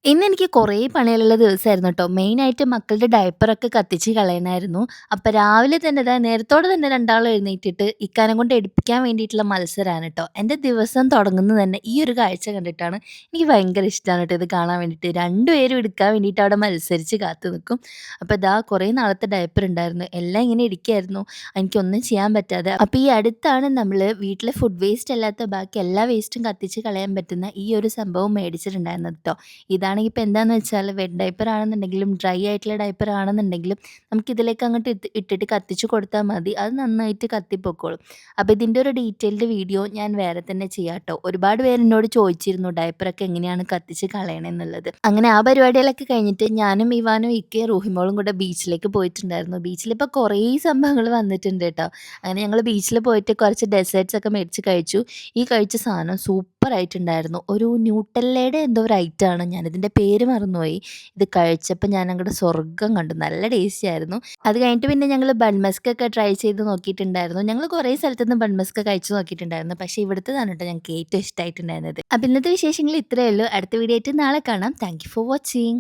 ഇന്നെനിക്ക് കുറേ പണികളുള്ള ദിവസായിരുന്നു ട്ടോ. മെയിനായിട്ട് മക്കളുടെ ഡയപ്പറൊക്കെ കത്തിച്ച് കളയണായിരുന്നു. അപ്പൊ രാവിലെ തന്നെ നേരത്തോടെ തന്നെ രണ്ടാളും എഴുന്നേറ്റിട്ട് ഇക്കാനം കൊണ്ട് എടുപ്പിക്കാൻ വേണ്ടിയിട്ടുള്ള മത്സരാണ് ട്ടോ. എന്റെ ദിവസം തുടങ്ങുന്നത് തന്നെ ഈ ഒരു കാഴ്ച കണ്ടിട്ടാണ്. എനിക്ക് ഭയങ്കര ഇഷ്ടാണ് ട്ടോ ഇത് കാണാൻ വേണ്ടിയിട്ട്. 2 പേരും എടുക്കാൻ വേണ്ടിയിട്ട് അവിടെ മത്സരിച്ച് കാത്ത് നിക്കും. അപ്പൊ ദാ കുറേ നാളത്തെ ഡയപ്പർ ഉണ്ടായിരുന്നു. എല്ലാം ഇങ്ങനെ ഇരിക്കായിരുന്നു. എനിക്കൊന്നും ചെയ്യാൻ പറ്റാതെ. അപ്പൊ ഈ അടുത്താണ് നമ്മള് വീട്ടിലെ ഫുഡ് വേസ്റ്റ് അല്ലാത്ത ബാക്കി എല്ലാ വേസ്റ്റും കത്തിച്ച് കളയാൻ പറ്റുന്ന ഈ ഒരു സംഭവം മേടിച്ചിട്ടുണ്ടായിരുന്നത് ട്ടോ. ഇതാണെങ്കി ഇപ്പൊ എന്താന്ന് വെച്ചാല് വെറ്റ് ഡയപ്പർ ആണെന്നുണ്ടെങ്കിലും, ഡ്രൈ ആയിട്ടുള്ള ഡയപ്പർ ആണെന്നുണ്ടെങ്കിലും നമുക്കിതിലേക്ക് അങ്ങോട്ട് ഇട്ടിട്ട് കത്തിച്ച് കൊടുത്താൽ മതി. അത് നന്നായിട്ട് കത്തിപ്പൊക്കോളും. അപ്പൊ ഇതിന്റെ ഒരു ഡീറ്റെയിൽഡ് വീഡിയോ ഞാൻ വേറെ തന്നെ ചെയ്യാട്ടോ. ഒരുപാട് പേര് എന്നോട് ചോദിച്ചിരുന്നു ഡയപ്പറൊക്കെ എങ്ങനെയാണ് കത്തിച്ച് കളയണേന്നുള്ളത്. അങ്ങനെ ആ പരിപാടികളൊക്കെ കഴിഞ്ഞിട്ട് ഞാനും ഇവാനും ഇക്കയും റൂഹിമോളും കൂടെ ബീച്ചിലേക്ക് പോയിട്ടുണ്ടായിരുന്നു. ബീച്ചിലിപ്പോ കുറേ സംഭവങ്ങൾ വന്നിട്ടുണ്ട് ട്ടോ. അങ്ങനെ ഞങ്ങള് ബീച്ചിൽ പോയിട്ട് കുറച്ച് ഡെസേർട്സ് ഒക്കെ മേടിച്ച് കഴിച്ചു. ഈ കഴിച്ച സാധനം സൂപ്പറായിട്ടുണ്ടായിരുന്നു. ഒരു ന്യൂട്ടെല്ലയുടെ എന്തോ ഒരു ഐറ്റാണ്. ഞാനിതിൻ്റെ പേര് മറന്നുപോയി. ഇത് കഴിച്ചപ്പോൾ ഞാനങ്ങട് സ്വർഗ്ഗം കണ്ടു. നല്ല ടേസ്റ്റി ആയിരുന്നു. അത് കഴിഞ്ഞിട്ട് പിന്നെ ഞങ്ങള് ബൺ മസ്കൊക്കെ ട്രൈ ചെയ്ത് നോക്കിയിട്ടുണ്ടായിരുന്നു. ഞങ്ങള് കുറേ സ്ഥലത്തുന്ന് ബൺ മസ്ക് കഴിച്ചു നോക്കിയിട്ടുണ്ടായിരുന്നു. പക്ഷേ ഇവിടുത്തതാണ് ട്ടോ ഞങ്ങൾക്ക് ഏറ്റവും ഇഷ്ടമായിട്ടുണ്ടായിരുന്നത്. അപ്പോൾ ഇന്നത്തെ വിശേഷങ്ങൾ ഇത്രയേ ഉള്ളൂ. അടുത്ത വീഡിയോ ആയിട്ട് നാളെ കാണാം. Thank you for watching.